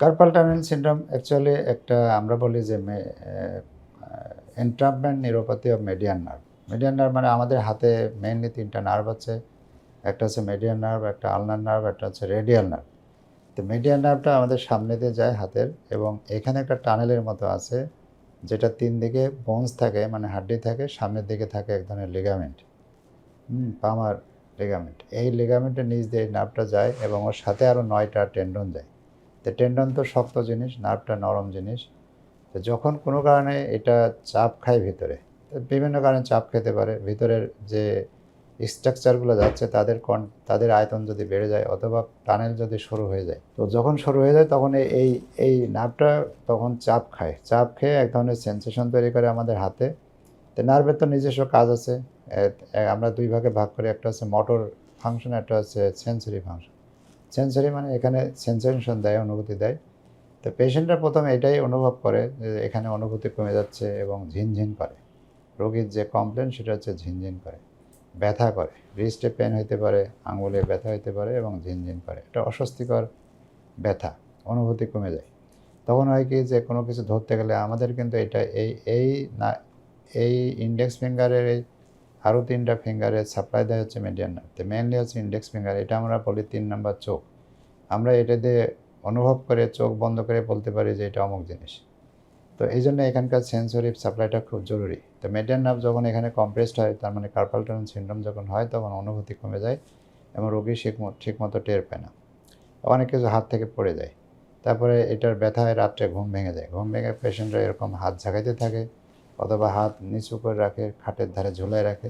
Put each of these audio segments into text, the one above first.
Carpal tunnel syndrome actually একটা আমরা বলি যে entrapment neuropathy of median nerve. Median nerve মানে আমাদের হাতে মেইনলি 3টা নার্ভ আছে। একটা হচ্ছে মিডিয়ান নার্ভ, একটা আলনার নার্ভ, একটা হচ্ছে রেডিয়াল নার্ভ। তো মিডিয়ান নার্ভটা আমাদের সামনে দিয়ে যায় হাতের, এবং এখানে একটা টানেলের মতো আছে যেটা 3 দিকে বোনস থাকে, মানে হাড্ডি থাকে, সামনের দিকে থাকে এক ধরনের লিগামেন্ট, পামার লিগামেন্ট। এই লিগামেন্টের নিচ দিয়ে এই নার্ভটা যায় এবং ওর সাথে আরও 9টা টেন্ডন যায়। তো টেন্ডন তো শক্ত জিনিস, নার্ভটা নরম জিনিস। তো যখন কোনো কারণে এটা চাপ খায় ভিতরে, বিভিন্ন কারণে চাপ খেতে পারে, ভিতরের যে স্ট্রাকচারগুলো যাচ্ছে তাদের আয়তন যদি বেড়ে যায় অথবা টানেল যদি সরু হয়ে যায়, তো যখন সরু হয়ে যায় তখন এই এই নার্ভটা তখন চাপ খেয়ে এক ধরনের সেন্সেশন তৈরি করে আমাদের হাতে। তো নার্ভের তো নিজস্ব কাজ আছে। আমরা 2 ভাগে ভাগ করি, একটা হচ্ছে মোটর ফাংশন, একটা হচ্ছে সেন্সরি ফাংশন। সেন্সরি মানে এখানে সেন্সেশন দেয়, অনুভূতি দেয়। তো পেশেন্টরা প্রথমে এটাই অনুভব করে যে এখানে অনুভূতি কমে যাচ্ছে এবং ঝিনঝিন করে। রোগীর যে কমপ্লেন সেটা হচ্ছে ঝিনঝিন করে, ব্যথা করে, রিস্টে পেন হইতে পারে, আঙুলে ব্যথা হইতে পারে এবং ঝিনঝিন করে। এটা অস্বস্তিকর ব্যথা, অনুভূতি কমে যায়। তখন হয় কি যে কোনো কিছু ধরতে গেলে আমাদের কিন্তু এটা এই এই না এই ইন্ডেক্স ফিঙ্গারের এই আরও 3টা ফিঙ্গারের সাপ্লাই দেয় হচ্ছে মিডিয়ান নার্ভ। তো মেইনলি হচ্ছে ইন্ডেক্স ফিঙ্গার, এটা আমরা বলি 3 নাম্বার চোখ। আমরা এটা দিয়ে অনুভব করে চোখ বন্ধ করে বলতে পারি যে এটা অমুক জিনিস। তো এই জন্য এখানকার সেন্সরি সাপ্লাইটা খুব জরুরি। তো মিডিয়ান নার্ভ যখন এখানে কম্প্রেসড হয়, তার মানে কার্পাল টানেল সিনড্রোম যখন হয়, তখন অনুভূতি কমে যায় এবং রোগী ঠিকমতো টের পায় না। অনেক কিছু হাত থেকে পড়ে যায়। তারপরে এটার ব্যথায় রাত্রে ঘুম ভেঙে যায়। ঘুম ভেঙে পেশেন্টরা এরকম হাত ঝাঁকাইতে থাকে অথবা হাত নিচু করে রাখে, খাটের ধারে ঝুলায় রাখে।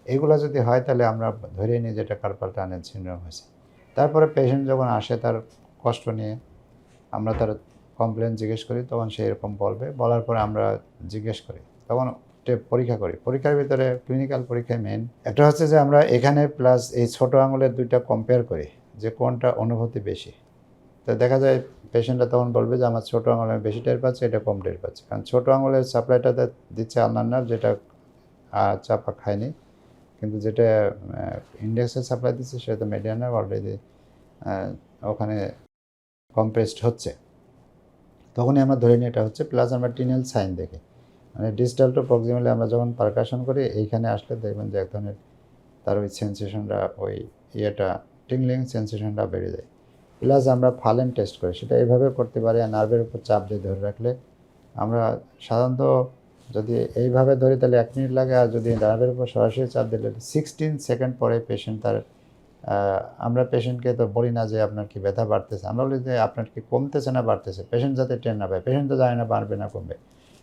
এগুলো যদি হয় তাহলে আমরা ধরেই নিই যে এটা কার্পাল টানেল সিনড্রোম হয়েছে। তারপরে পেশেন্ট যখন আসে তার কষ্ট নিয়ে, আমরা তার কমপ্লেন জিজ্ঞেস করি, তখন সে এরকম বলবে। বলার পরে আমরা জিজ্ঞেস করি, তখন পরীক্ষা করি। পরীক্ষার ভিতরে ক্লিনিক্যাল পরীক্ষায় মেন একটা হচ্ছে যে আমরা এখানে প্লাস এই ছোটো আঙুলের 2টা কম্পেয়ার করি যে কোনটা অনুভূতি বেশি। তো দেখা যায় পেশেন্টরা তখন বলবে যে আমার ছোটো আঙুলে আমি বেশি টের পাচ্ছি, এটা কম টের পাচ্ছি। কারণ ছোটো আঙুলের সাপ্লাইটা দিচ্ছে আলনার নার্ভ, যেটা চাপা খায়নি। কিন্তু যেটা ইন্ডেক্সের সাপ্লাই দিচ্ছে সেটা মিডিয়ান নার্ভ অলরেডি ওখানে কম্প্রেসড হচ্ছে। তখনই আমরা ধরে নিই এটা হচ্ছে। প্লাস আমরা টিনেল সাইন দেখি, মানে ডিস্টাল টু প্রক্সিমালি আমরা যখন পারকাশন করি এইখানে আসলে দেখবেন যে এক ধরনের তার ওই সেন্সেশনটা, ওই টিংলিং সেন্সেশনটা বেড়ে যায়। প্লাস আমরা ফালেন টেস্ট করি, সেটা এইভাবে করতে পারি। আর নার্ভের উপর চাপ দিয়ে ধরে রাখলে আমরা সাধারণত যদি এইভাবে ধরি তাহলে 1 মিনিট লাগে, আর যদি নার্ভের উপর সরাসরি চাপ দিলে 16 সেকেন্ড পরে পেশেন্ট তার আমরা পেশেন্টকে তো বলি না যে আপনার কি ব্যথা বাড়তেছে, আমরা বলি যে আপনার কি কমতেছে না বাড়তেছে, পেশেন্ট যাতে টের না পায়। পেশেন্ট তো জানে না বাড়বে না কমবে।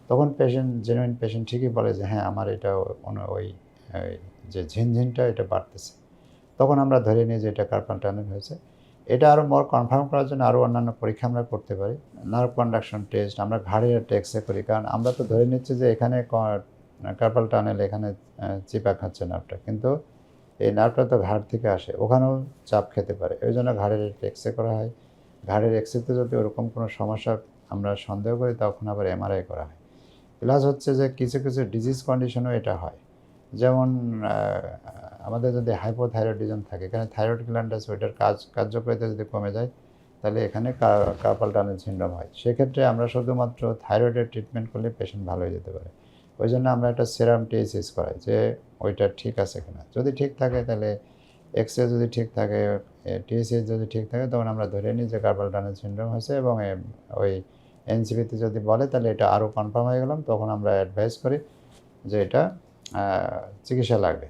তখন জেনুইন পেশেন্ট ঠিকই বলে যে হ্যাঁ আমার এটা ওই যে ঝিনঝিনটা এটা বাড়তেছে। তখন আমরা ধরে নিই যে এটা কার্পাল টানেল হয়েছে। এটা আরও মোর কনফার্ম করার জন্য আরও অন্যান্য পরীক্ষা আমরা করতে পারি। নার্ভ কন্ডাকশন টেস্ট, আমরা ঘাড়ের একটা এক্সরে করি, কারণ আমরা তো ধরে নিচ্ছি যে এখানে কার্পাল টানেল, এখানে চিপা খাচ্ছে নার্ভটা, কিন্তু এই নার্ভটা তো ঘাড় থেকে আসে, ওখানেও চাপ খেতে পারে। ওই জন্য ঘাড়ের একটা এক্সরে করা হয়। ঘাড়ের এক্সরেতে যদি ওরকম কোনো সমস্যা আমরা সন্দেহ করি, তখন আবার এমআরআই করা হয়। প্লাস হচ্ছে যে কিছু কিছু ডিজিজ কন্ডিশনেও এটা হয়। যেমন আমাদের যদি হাইপোথাইরয়েডিজম থাকে, এখানে থাইরয়েড গ্ল্যান্ড আছে, ওইটার কার্যকারিতা যদি কমে যায় তাহলে এখানে কার্পাল টানেল সিনড্রোম হয়। সেক্ষেত্রে আমরা শুধুমাত্র থাইরয়েডের ট্রিটমেন্ট করলে পেশেন্ট ভালো হয়ে যেতে পারে। ওই জন্য আমরা একটা সেরাম টিএসএইচ করাই যে ওইটা ঠিক আছে কিনা। যদি ঠিক থাকে তাহলে এক্সরে, যদি ঠিক থাকে টিএসএইচ যদি ঠিক থাকে, তখন আমরা ধরে নিই যে কার্পাল টানেল সিনড্রোম হয়েছে। এবং ওই এনসিপিতে যদি বলে তাহলে এটা আরও কনফার্ম হয়ে গেলাম, তখন আমরা অ্যাডভাইস করি যে এটা চিকিৎসা লাগবে।